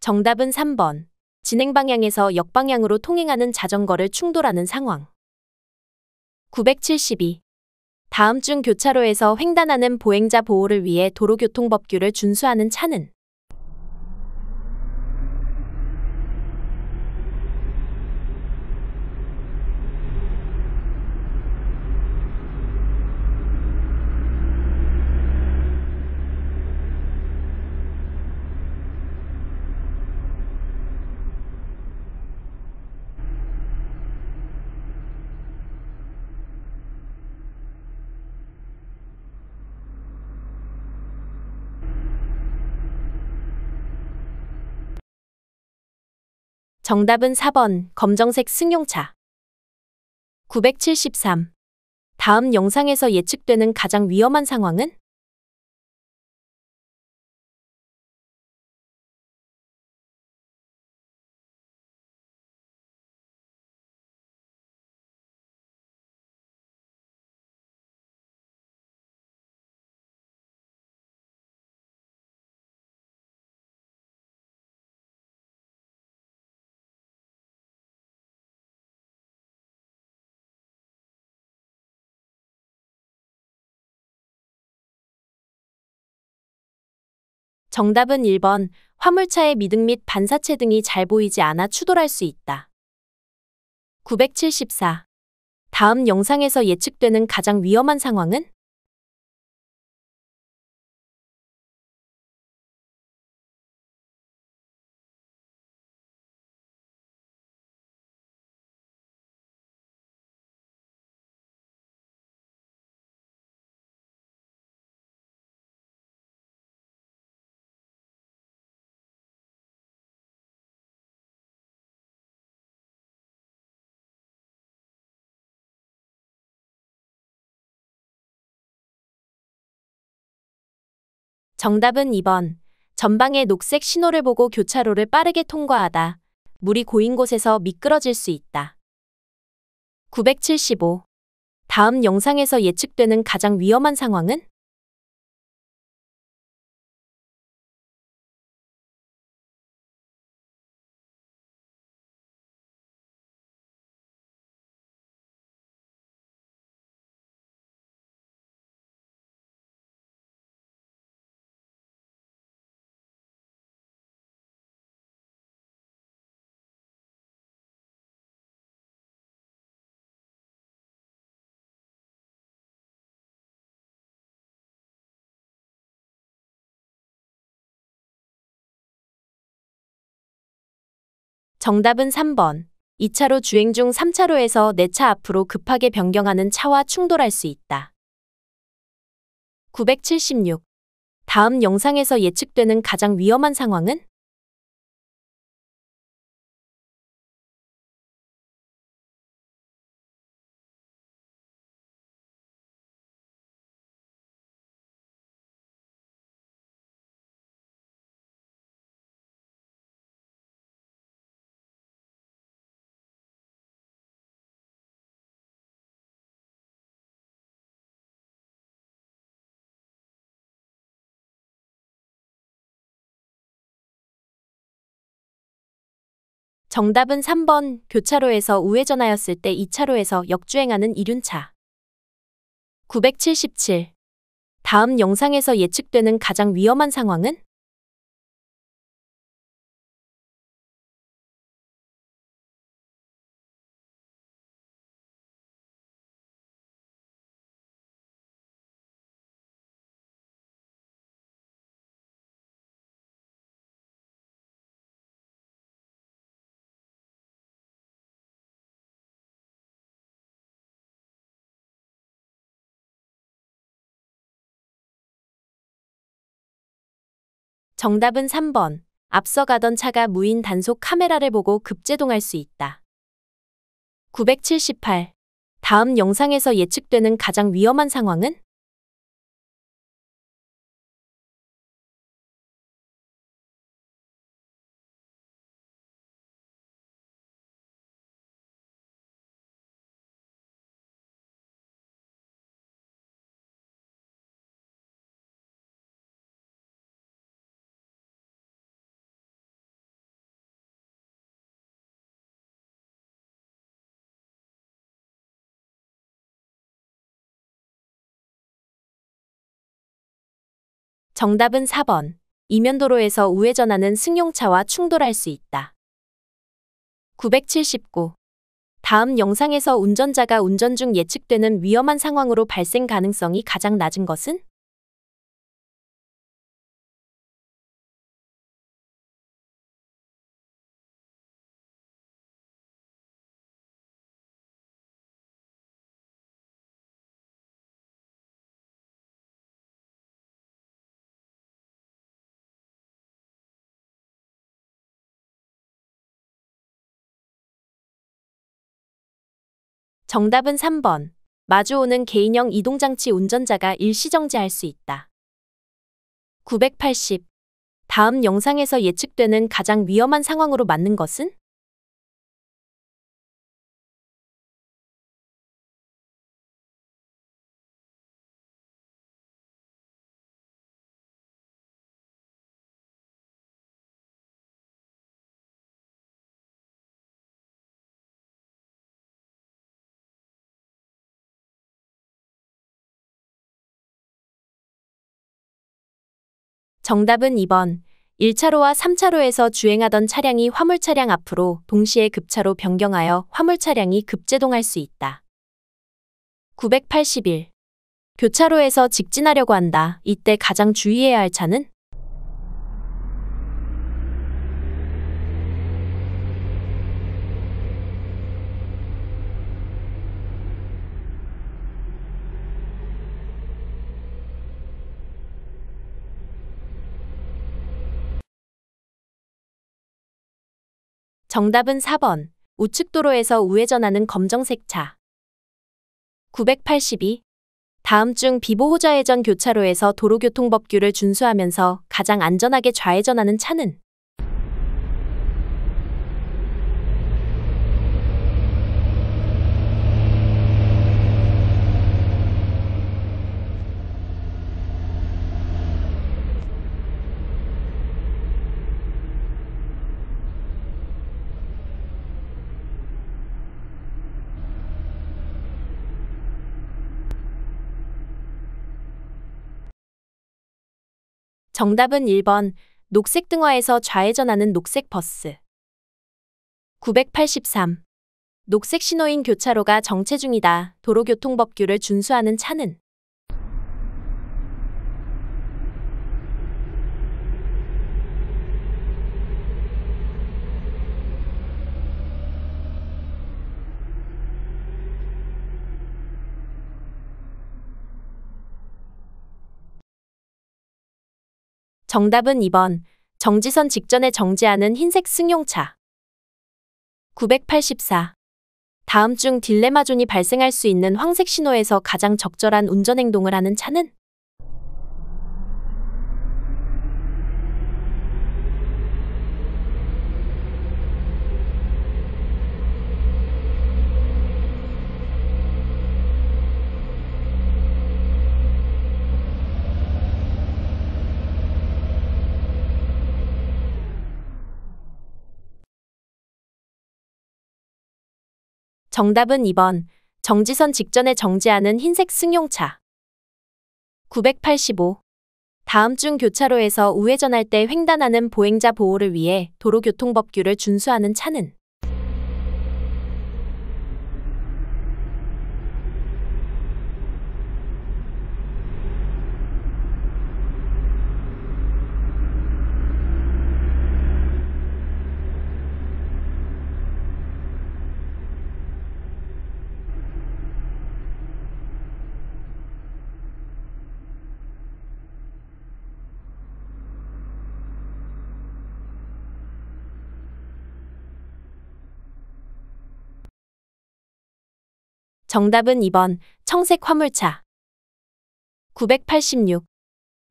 정답은 3번. 진행 방향에서 역방향으로 통행하는 자전거를 충돌하는 상황. 972. 다음 중 교차로에서 횡단하는 보행자 보호를 위해 도로교통법규를 준수하는 차는? 정답은 4번. 검정색 승용차. 973. 다음 영상에서 예측되는 가장 위험한 상황은? 정답은 1번. 화물차의 미등 및 반사체 등이 잘 보이지 않아 추돌할 수 있다. 974. 다음 영상에서 예측되는 가장 위험한 상황은? 정답은 2번. 전방의 녹색 신호를 보고 교차로를 빠르게 통과하다. 물이 고인 곳에서 미끄러질 수 있다. 975. 다음 영상에서 예측되는 가장 위험한 상황은? 정답은 3번. 2차로 주행 중 3차로에서 내 차 앞으로 급하게 변경하는 차와 충돌할 수 있다. 976. 다음 영상에서 예측되는 가장 위험한 상황은? 정답은 3번. 교차로에서 우회전하였을 때 2차로에서 역주행하는 이륜차. 977. 다음 영상에서 예측되는 가장 위험한 상황은? 정답은 3번. 앞서 가던 차가 무인 단속 카메라를 보고 급제동할 수 있다. 978. 다음 영상에서 예측되는 가장 위험한 상황은? 정답은 4번. 이면도로에서 우회전하는 승용차와 충돌할 수 있다. 979. 다음 영상에서 운전자가 운전 중 예측되는 위험한 상황으로 발생 가능성이 가장 낮은 것은? 정답은 3번. 마주오는 개인형 이동장치 운전자가 일시정지할 수 있다. 980. 다음 영상에서 예측되는 가장 위험한 상황으로 맞는 것은? 정답은 2번. 1차로와 3차로에서 주행하던 차량이 화물 차량 앞으로 동시에 급차로 변경하여 화물 차량이 급제동할 수 있다. 981. 교차로에서 직진하려고 한다. 이때 가장 주의해야 할 차는? 정답은 4번. 우측 도로에서 우회전하는 검정색 차. 982. 다음 중 비보호좌회전 교차로에서 도로교통법규를 준수하면서 가장 안전하게 좌회전하는 차는? 정답은 1번. 녹색 등화에서 좌회전하는 녹색 버스. 983. 녹색 신호인 교차로가 정체 중이다. 도로교통법규를 준수하는 차는? 정답은 2번. 정지선 직전에 정지하는 흰색 승용차. 984. 다음 중 딜레마존이 발생할 수 있는 황색 신호에서 가장 적절한 운전행동을 하는 차는? 정답은 2번. 정지선 직전에 정지하는 흰색 승용차. 985. 다음 중 교차로에서 우회전할 때 횡단하는 보행자 보호를 위해 도로교통법규를 준수하는 차는? 정답은 2번. 청색 화물차. 986.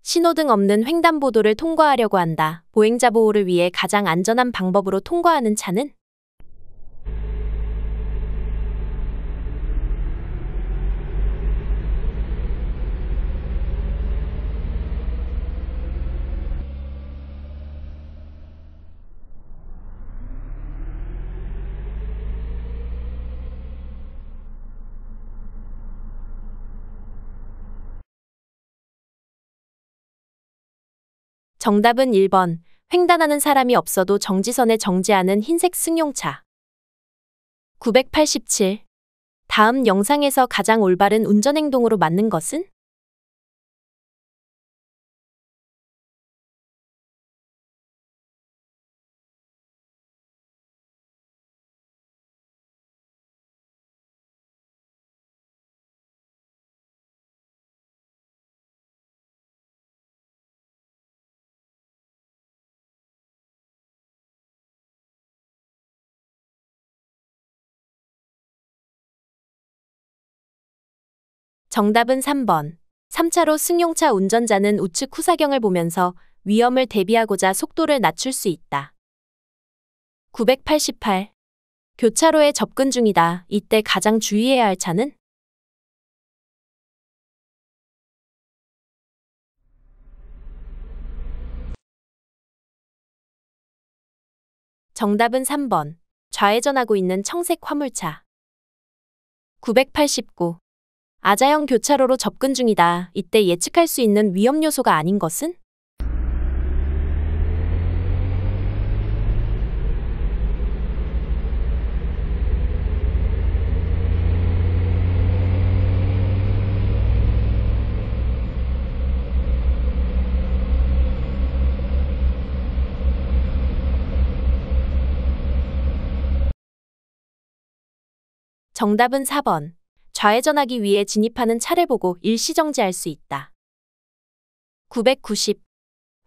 신호등 없는 횡단보도를 통과하려고 한다. 보행자 보호를 위해 가장 안전한 방법으로 통과하는 차는? 정답은 1번. 횡단하는 사람이 없어도 정지선에 정지하는 흰색 승용차. 987. 다음 영상에서 가장 올바른 운전행동으로 맞는 것은? 정답은 3번. 3차로 승용차 운전자는 우측 후사경을 보면서 위험을 대비하고자 속도를 낮출 수 있다. 988. 교차로에 접근 중이다. 이때 가장 주의해야 할 차는? 정답은 3번. 좌회전하고 있는 청색 화물차. 989. 아자형 교차로로 접근 중이다. 이때 예측할 수 있는 위험 요소가 아닌 것은? 정답은 4번. 좌회전하기 위해 진입하는 차를 보고 일시정지할 수 있다. 990.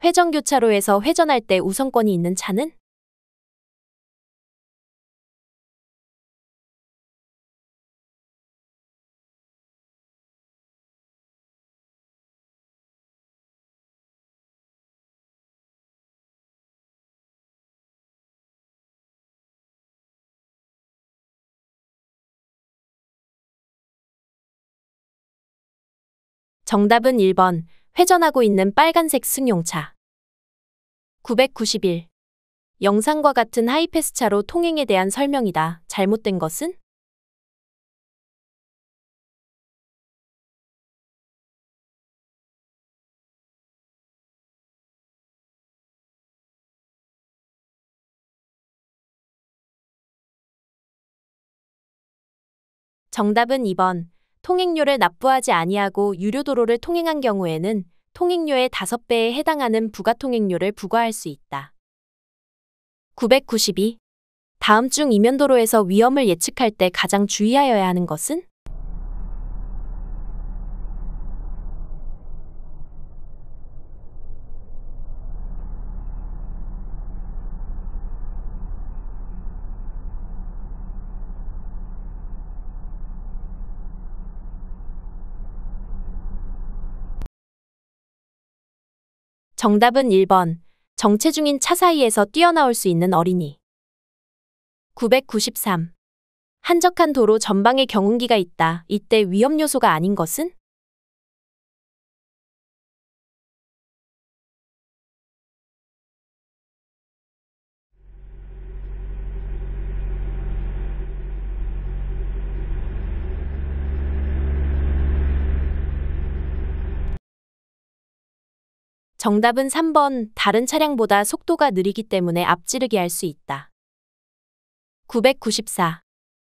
회전교차로에서 회전할 때 우선권이 있는 차는? 정답은 1번. 회전하고 있는 빨간색 승용차. 991. 영상과 같은 하이패스차로 통행에 대한 설명이다. 잘못된 것은? 정답은 2번. 통행료를 납부하지 아니하고 유료도로를 통행한 경우에는 통행료의 5배에 해당하는 부가통행료를 부과할 수 있다. 992. 다음 중 이면도로에서 위험을 예측할 때 가장 주의하여야 하는 것은? 정답은 1번. 정체 중인 차 사이에서 뛰어나올 수 있는 어린이. 993. 한적한 도로 전방에 경운기가 있다. 이때 위험 요소가 아닌 것은? 정답은 3번. 다른 차량보다 속도가 느리기 때문에 앞지르기 할 수 있다. 994.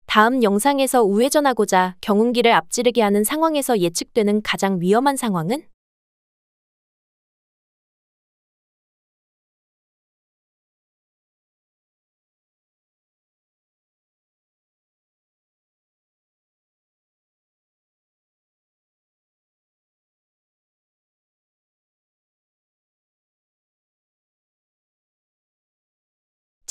다음 영상에서 우회전하고자 경운기를 앞지르게 하는 상황에서 예측되는 가장 위험한 상황은?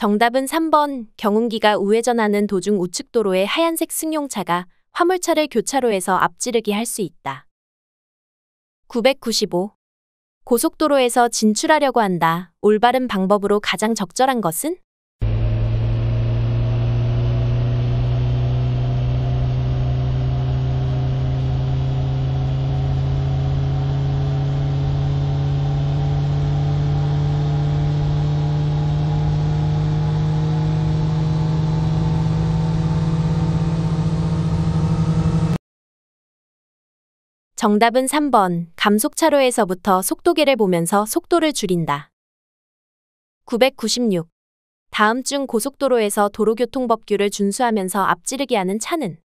정답은 3번. 경운기가 우회전하는 도중 우측도로의 하얀색 승용차가 화물차를 교차로에서 앞지르기 할 수 있다. 995. 고속도로에서 진출하려고 한다. 올바른 방법으로 가장 적절한 것은? 정답은 3번. 감속차로에서부터 속도계를 보면서 속도를 줄인다. 996. 다음 중 고속도로에서 도로교통법규를 준수하면서 앞지르게 하는 차는?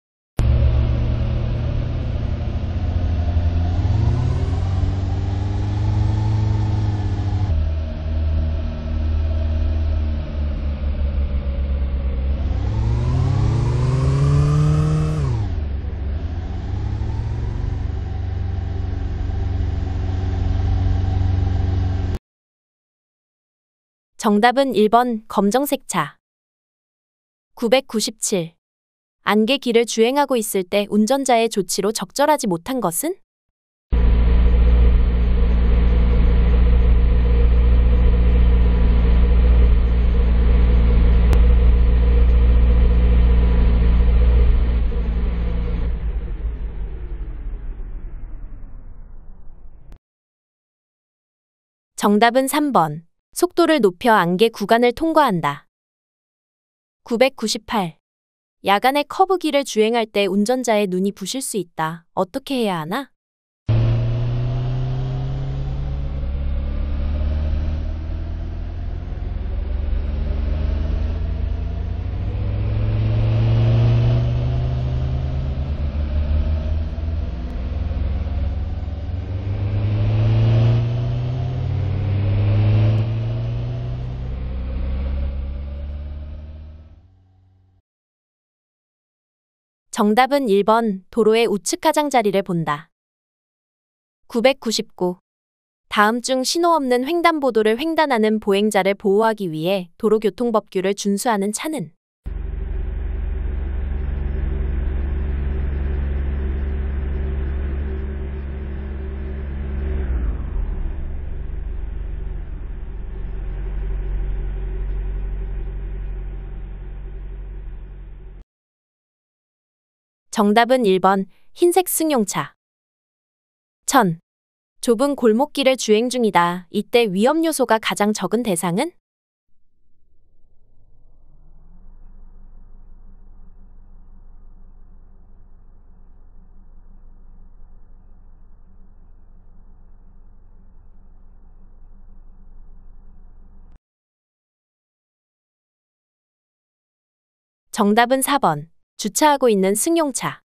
정답은 1번. 검정색 차. 997. 안개길을 주행하고 있을 때 운전자의 조치로 적절하지 못한 것은? 정답은 3번. 속도를 높여 안개 구간을 통과한다. 998. 야간에 커브길을 주행할 때 운전자의 눈이 부실 수 있다. 어떻게 해야 하나? 정답은 1번 도로의 우측 가장자리를 본다. 999. 다음 중 신호 없는 횡단보도를 횡단하는 보행자를 보호하기 위해 도로교통법규를 준수하는 차는? 정답은 1번 흰색 승용차. 1000. 좁은 골목길을 주행 중이다. 이때 위험 요소가 가장 적은 대상은? 정답은 4번 주차하고 있는 승용차.